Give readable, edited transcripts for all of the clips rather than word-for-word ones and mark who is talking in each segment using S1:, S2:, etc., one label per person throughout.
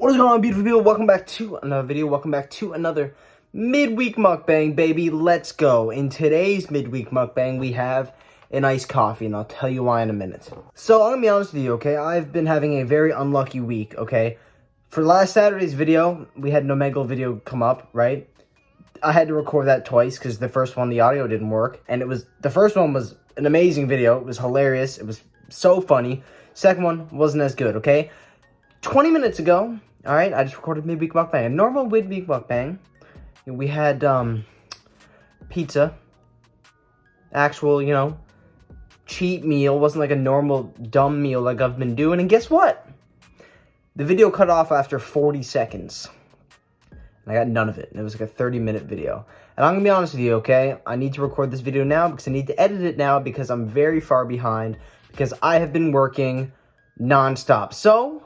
S1: What is going on, beautiful people? Welcome back to another video. Welcome back to another midweek mukbang, baby. Let's go. In today's midweek mukbang, we have an iced coffee, and I'll tell you why in a minute. So, I'm gonna be honest with you, okay? I've been having a very unlucky week, okay? For last Saturday's video, we had an Omegle video come up, right? I had to record that twice because the first one, the audio didn't work. And the first one was an amazing video. It was hilarious. It was so funny. Second one wasn't as good, okay? 20 minutes ago, all right, I just recorded midweek mukbang. A normal midweek mukbang. We had pizza. Actual, cheat meal. Wasn't like a normal dumb meal like I've been doing. And guess what? The video cut off after 40 seconds. And I got none of it. And it was like a 30-minute video. And I'm going to be honest with you, okay? I need to record this video now because I need to edit it now because I'm very far behind. Because I have been working nonstop. So,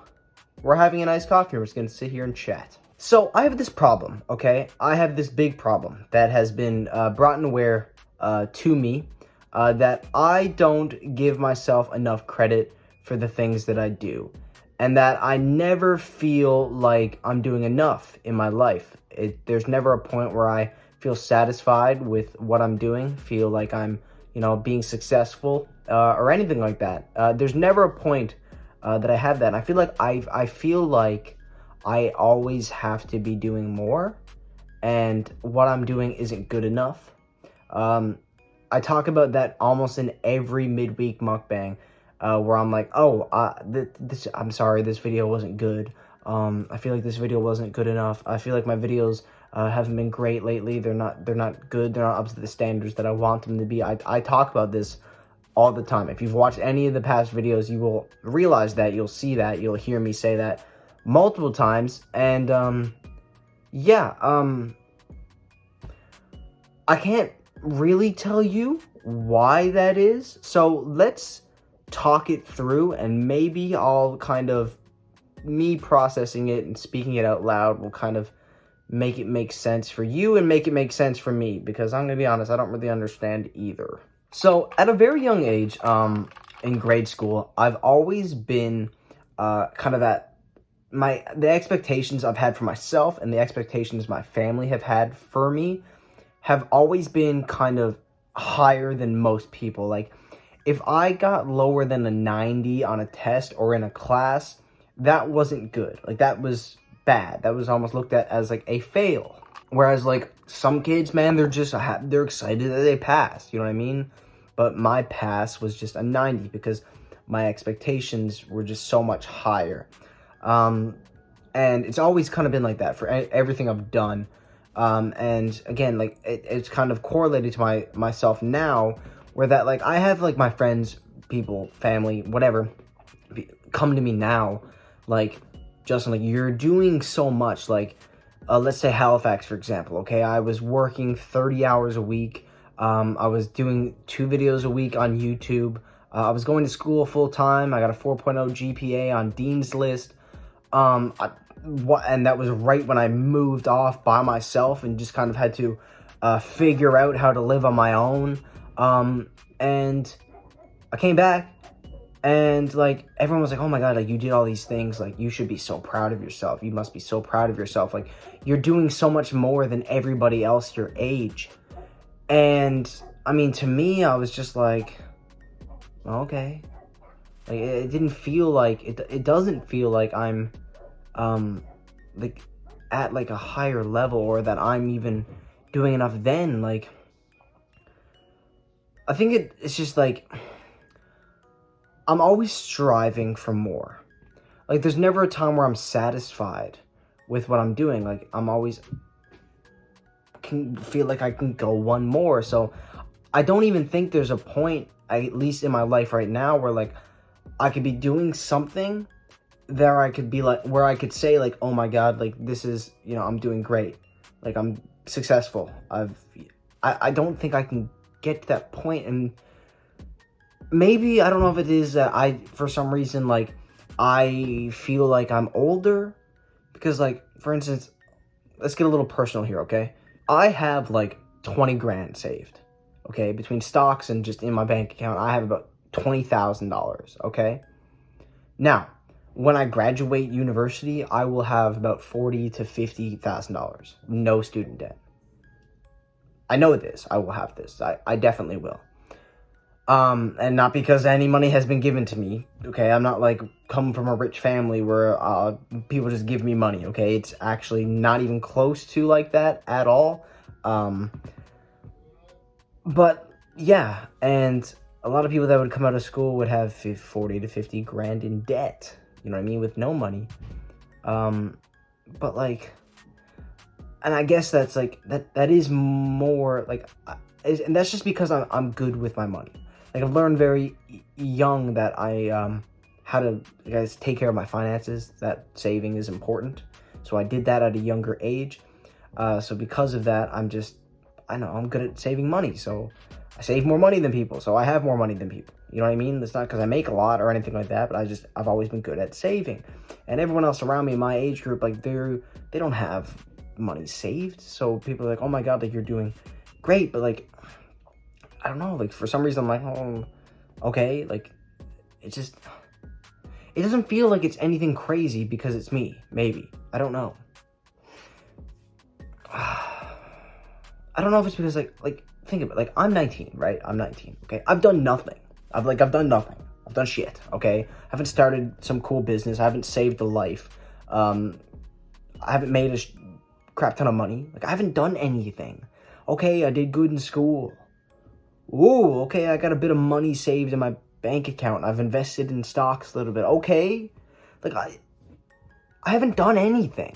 S1: we're having a nice coffee. We're just going to sit here and chat. So, I have this problem, okay? I have this big problem that has been brought in aware to me. That I don't give myself enough credit for the things that I do. And that I never feel like I'm doing enough in my life. There's never a point where I feel satisfied with what I'm doing, feel like I'm, being successful, or anything like that. There's never a point that I have that. And I feel like I always have to be doing more, and what I'm doing isn't good enough. I talk about that almost in every midweek mukbang. Where I'm like, I'm sorry, this video wasn't good. I feel like this video wasn't good enough. I feel like my videos haven't been great lately. They're not good. They're not up to the standards that I want them to be. I talk about this all the time. If you've watched any of the past videos, you will realize that. You'll see that. You'll hear me say that multiple times. And, I can't really tell you why that is. So let's talk it through, and maybe I'll kind of, me processing it and speaking it out loud will kind of make it make sense for you and make it make sense for me, because I'm gonna be honest, I don't really understand either. So at a very young age, in grade school, I've always been kind of the expectations I've had for myself and the expectations my family have had for me have always been kind of higher than most people. Like, if I got lower than a 90 on a test or in a class, that wasn't good. Like, that was bad. That was almost looked at as, like, a fail. Whereas, like, some kids, man, they're excited that they passed. You know what I mean? But my pass was just a 90 because my expectations were just so much higher. And it's always kind of been like that for everything I've done. And, again, like, it's kind of correlated to myself now, where that, like, I have, like, my friends, people, family, whatever, come to me now, like, Justin, like, you're doing so much, like, let's say Halifax, for example, okay? I was working 30 hours a week. I was doing 2 videos a week on YouTube. I was going to school full-time. I got a 4.0 GPA on Dean's List. And that was right when I moved off by myself and just kind of had to figure out how to live on my own. And I came back, and, like, everyone was like, oh my god, like, you did all these things, like, you should be so proud of yourself, you must be so proud of yourself, like, you're doing so much more than everybody else your age. And, I mean, to me, I was just like, okay, like, it didn't feel like, it doesn't feel like I'm, like, at, like, a higher level, or that I'm even doing enough then. Like, I think it's just, like, I'm always striving for more. Like, there's never a time where I'm satisfied with what I'm doing. Like, I'm always can feel like I can go one more. So, I don't even think there's a point, at least in my life right now, where, like, I could be doing something that I could be, like, where I could say, like, oh my god, like, this is, I'm doing great. Like, I'm successful. I don't think I can get to that point. And maybe, I don't know if it is that for some reason, like, I feel like I'm older, because, like, for instance, let's get a little personal here, okay? I have, like, 20 grand saved, okay? Between stocks and just in my bank account, I have about $20,000, okay? Now, when I graduate university, I will have about $40,000 to $50,000. No student debt. I know this. I will have this. I definitely will. And not because any money has been given to me. Okay, I'm not like come from a rich family where people just give me money. Okay, it's actually not even close to like that at all. But yeah, and a lot of people that would come out of school would have 40 to 50 grand in debt. You know what I mean? With no money. But like, and I guess that's like that is more like, and that's just because I'm good with my money. Like I've learned very young that I how to guys take care of my finances. That saving is important. So I did that at a younger age. So because of that, I know I'm good at saving money. So I save more money than people. So I have more money than people. You know what I mean? It's not because I make a lot or anything like that, but I've always been good at saving. And everyone else around me in my age group, like they don't have money saved. So people are like, oh my God, like you're doing great. But like, I don't know, like for some reason I'm like, oh, okay. Like it doesn't feel like it's anything crazy because it's me. Maybe. I don't know. I don't know if it's because like think of it, like I'm 19, right? I'm 19. Okay. I've done nothing. I've done nothing. I've done shit. Okay. I haven't started some cool business. I haven't saved a life. I haven't made a crap ton of money. Like I haven't done anything. Okay. I did good in school. Ooh, okay, I got a bit of money saved in my bank account. I've invested in stocks a little bit. Okay. Like I haven't done anything.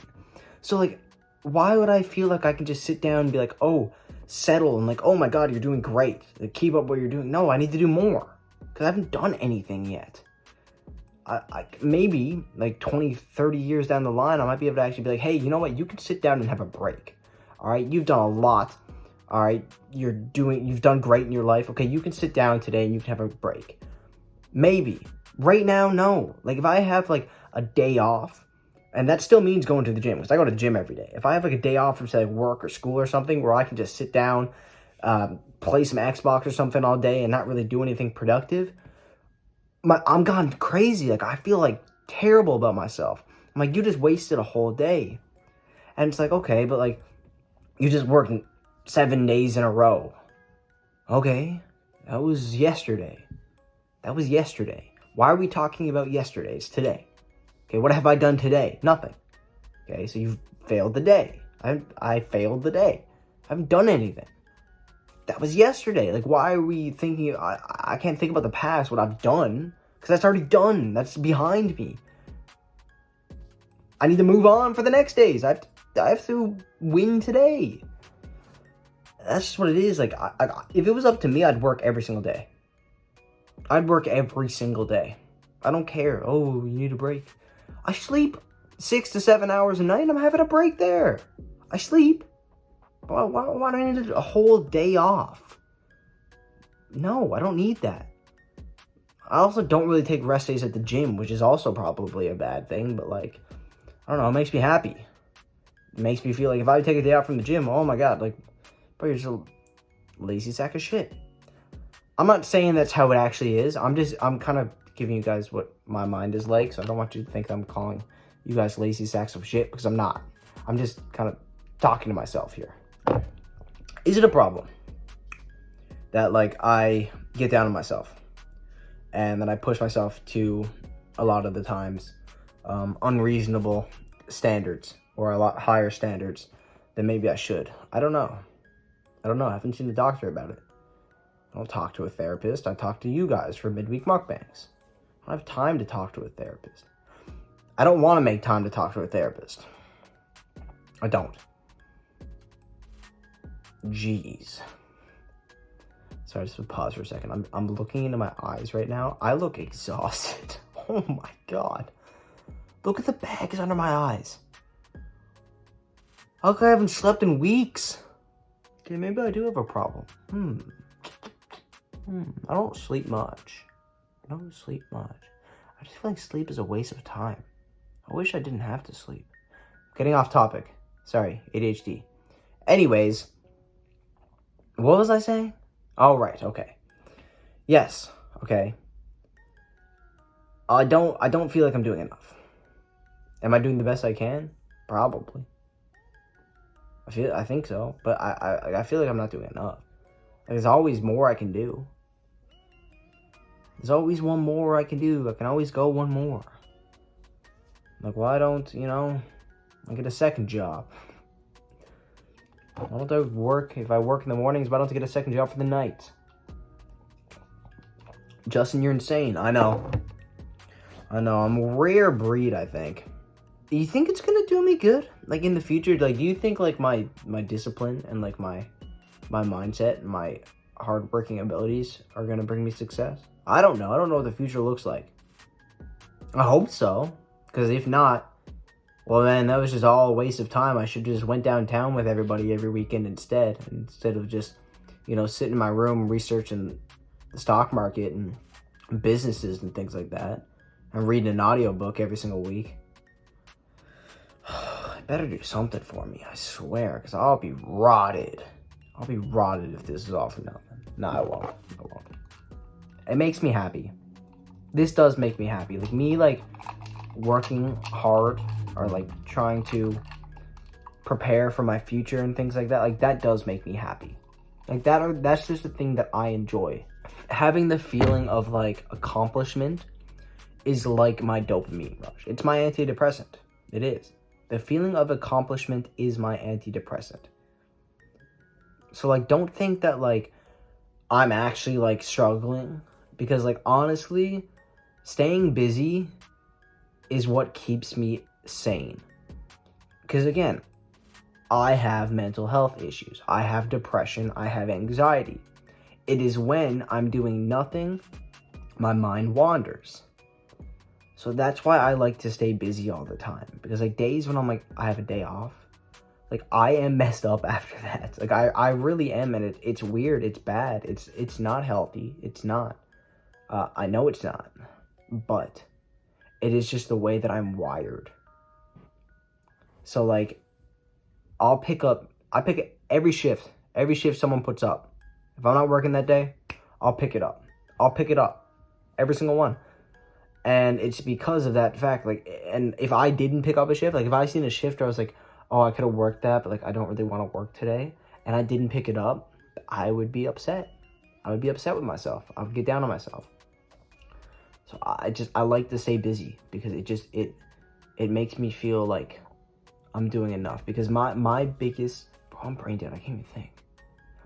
S1: So like why would I feel like I can just sit down and be like, "Oh, settle," and like, "Oh my God, you're doing great. Like, keep up what you're doing." No, I need to do more cuz I haven't done anything yet. I maybe like 20, 30 years down the line, I might be able to actually be like, "Hey, you know what? You can sit down and have a break." All right? You've done a lot. All right, you've done great in your life. Okay, you can sit down today and you can have a break. Maybe. Right now, no. Like if I have like a day off, and that still means going to the gym, because I go to the gym every day. If I have like a day off from say like work or school or something where I can just sit down, play some Xbox or something all day and not really do anything productive, I'm gone crazy. Like I feel like terrible about myself. I'm like, you just wasted a whole day. And it's like, okay, but like you just worked 7 days in a row. Okay, that was yesterday. Why are we talking about yesterdays today? Okay, what have I done today? Nothing. Okay, so you've failed the day. I failed the day. I haven't done anything. That was yesterday. Like, why are we thinking? I can't think about the past, what I've done, because that's already done. That's behind me. I need to move on for the next days. I have to win today. That's just what it is. Like, if it was up to me, I'd work every single day. I don't care. Oh, you need a break. I sleep 6 to 7 hours a night. I'm having a break there. I sleep. Why do I need a whole day off? No, I don't need that. I also don't really take rest days at the gym, which is also probably a bad thing. But like, I don't know. It makes me happy. It makes me feel like if I take a day out from the gym, oh my God, like, bro, you're just a lazy sack of shit. I'm not saying that's how it actually is. I'm kind of giving you guys what my mind is like. So I don't want you to think I'm calling you guys lazy sacks of shit, because I'm not. I'm just kind of talking to myself here. Is it a problem that like I get down on myself and that I push myself to a lot of the times unreasonable standards or a lot higher standards than maybe I should? I don't know. I haven't seen a doctor about it. I don't talk to a therapist. I talk to you guys for midweek mukbangs. I don't have time to talk to a therapist. I don't want to make time to talk to a therapist. I don't. Jeez. Sorry, just pause for a second. I'm looking into my eyes right now. I look exhausted. Oh my God. Look at the bags under my eyes. How come I haven't slept in weeks? Okay, maybe I do have a problem. I don't sleep much. I just feel like sleep is a waste of time. I wish I didn't have to sleep. Getting off topic. Sorry, ADHD. Anyways, what was I saying? Oh, right, okay. Yes, okay. I don't feel like I'm doing enough. Am I doing the best I can? Probably. I think so, but I feel like I'm not doing enough. Like, there's always more I can do. There's always one more I can do. I can always go one more. Like, why don't, I get a second job? Why don't I work, if I work in the mornings, why don't I get a second job for the night? Justin, you're insane. I know. I'm a rare breed, I think. Do you think it's gonna do me good? Like, in the future, like, do you think, like, my discipline and, like, my mindset and my hardworking abilities are gonna bring me success? I don't know. I don't know what the future looks like. I hope so. Because if not, well, then that was just all a waste of time. I should just went downtown with everybody every weekend instead of just, sitting in my room researching the stock market and businesses and things like that, and reading an audiobook every single week. I better do something for me, I swear, because I'll be rotted. I'll be rotted if this is all for nothing. No, I won't. It makes me happy. This does make me happy. Like, me, like, working hard or, like, trying to prepare for my future and things like that, like, that does make me happy. Like, that's just the thing that I enjoy. Having the feeling of, like, accomplishment is like my dopamine rush. It's my antidepressant. It is. The feeling of accomplishment is my antidepressant. So, like, don't think that, like, I'm actually, like, struggling. Because, like, honestly, staying busy is what keeps me sane. Because, again, I have mental health issues. I have depression. I have anxiety. It is when I'm doing nothing, my mind wanders. So that's why I like to stay busy all the time. Because, like, days when I'm like, I have a day off, like, I am messed up after that. Like, I really am, and it's weird. It's bad. It's not healthy. It's not. I know it's not. But it is just the way that I'm wired. So, like, I pick every shift someone puts up. If I'm not working that day, I'll pick it up. Every single one. And it's because of that fact, like, and if I didn't pick up a shift, like, if I seen a shift where I was like, oh, I could have worked that, but, like, I don't really want to work today, and I didn't pick it up, I would be upset. I would be upset with myself. I would get down on myself. So I like to stay busy because it makes me feel like I'm doing enough. Because my biggest, I'm brain dead, I can't even think.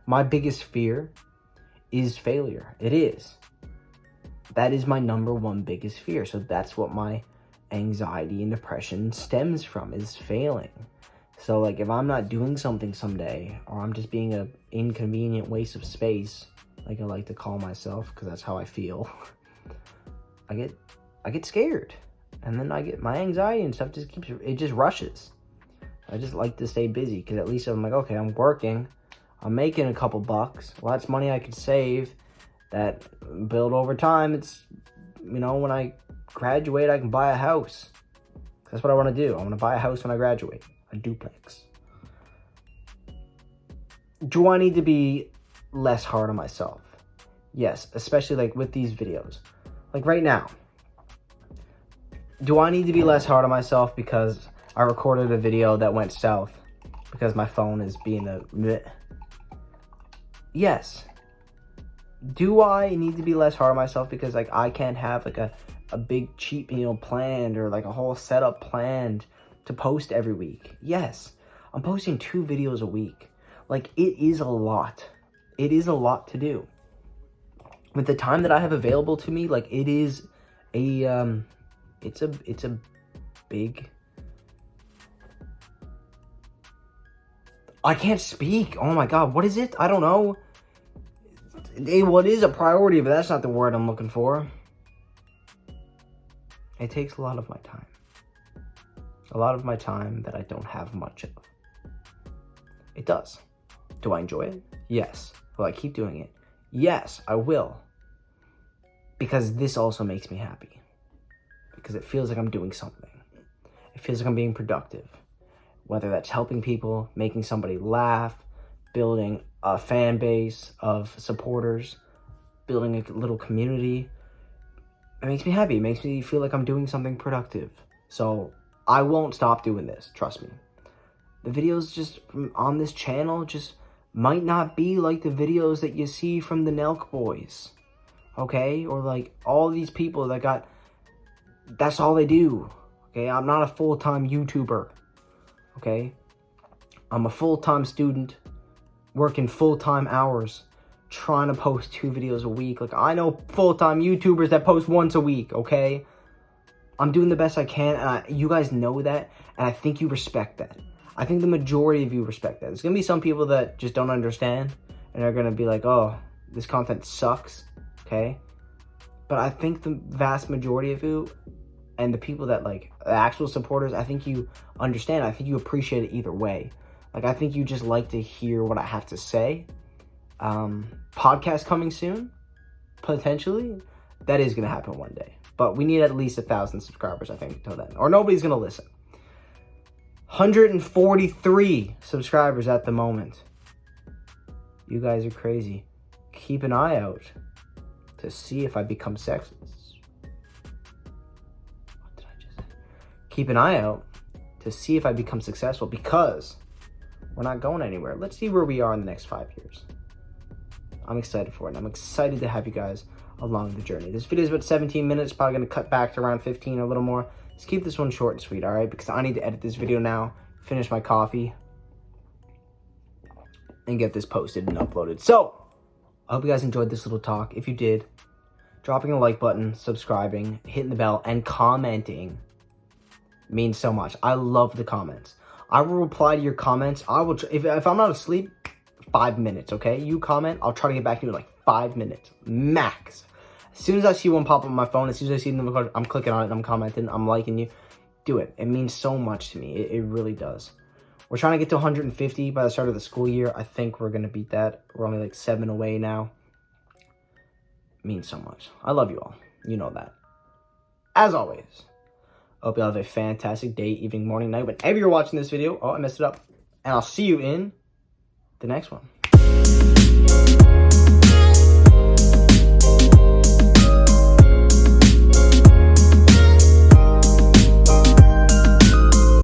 S1: My biggest fear is failure. It is. That is my number one biggest fear. So that's what my anxiety and depression stems from, is failing. So, like, if I'm not doing something someday, or I'm just being an inconvenient waste of space, like I like to call myself, because that's how I feel, I get scared. And then I get my anxiety and stuff just rushes. I just like to stay busy, because at least I'm like, okay, I'm working, I'm making a couple bucks. Well, that's money I could save that build over time. It's, when I graduate, I can buy a house. That's what I want to do. I want to buy a house when I graduate. A duplex. Do I need to be less hard on myself? Yes, especially, like, with these videos. Like, right now. Do I need to be less hard on myself because I recorded a video that went south because my phone is being a bleh? Yes. Do I need to be less hard on myself because, like, I can't have, like, a big cheap meal planned, or, like, a whole setup planned to post every week? Yes. I'm posting 2 videos a week. Like, it is a lot. It is a lot to do. With the time that I have available to me, like, it is it's a big, I can't speak. Oh my god, what is it? I don't know. What is a priority, but that's not the word I'm looking for. It takes a lot of my time. A lot of my time that I don't have much of. It does. Do I enjoy it? Yes. Will I keep doing it? Yes, I will. Because this also makes me happy. Because it feels like I'm doing something. It feels like I'm being productive. Whether that's helping people, making somebody laugh, building a fan base of supporters, building a little community, it makes me happy. It makes me feel like I'm doing something productive. So I won't stop doing this. Trust me. The videos just on this channel just might not be like the videos that you see from the Nelk boys. Okay? Or like all these people that got... That's all they do. Okay? I'm not a full-time YouTuber. Okay? I'm a full-time student working full-time hours trying to post 2 videos a week. Like, I know full-time YouTubers that post once a week, okay? I'm doing the best I can, and you guys know that, and I think you respect that. I think the majority of you respect that. There's going to be some people that just don't understand, and are going to be like, oh, this content sucks, okay? But I think the vast majority of you, and the people that, like, the actual supporters, I think you understand. I think you appreciate it either way. Like, I think you just like to hear what I have to say. Podcast coming soon, potentially. That is going to happen one day. But we need at least 1,000 subscribers, I think, until then. Or nobody's going to listen. 143 subscribers at the moment. You guys are crazy. Keep an eye out to see if I become sexist. What did I just say? Keep an eye out to see if I become successful, because we're not going anywhere. Let's see where we are in the next 5 years. I'm excited for it. I'm excited to have you guys along the journey. This video is about 17 minutes. Probably going to cut back to around 15 or a little more. Let's keep this one short and sweet, all right? Because I need to edit this video now, finish my coffee, and get this posted and uploaded. So, I hope you guys enjoyed this little talk. If you did, dropping a like button, subscribing, hitting the bell, and commenting means so much. I love the comments. I will reply to your comments. I will, if I'm not asleep, 5 minutes, okay? You comment, I'll try to get back to you in like 5 minutes, max. As soon as I see one pop up on my phone, as soon as I see them, I'm clicking on it, I'm commenting, I'm liking you. Do it. It means so much to me. It really does. We're trying to get to 150 by the start of the school year. I think we're going to beat that. We're only like 7 away now. It means so much. I love you all. You know that. As always, I hope you have a fantastic day, evening, morning, night, whenever you're watching this video. Oh, I messed it up. And I'll see you in the next one.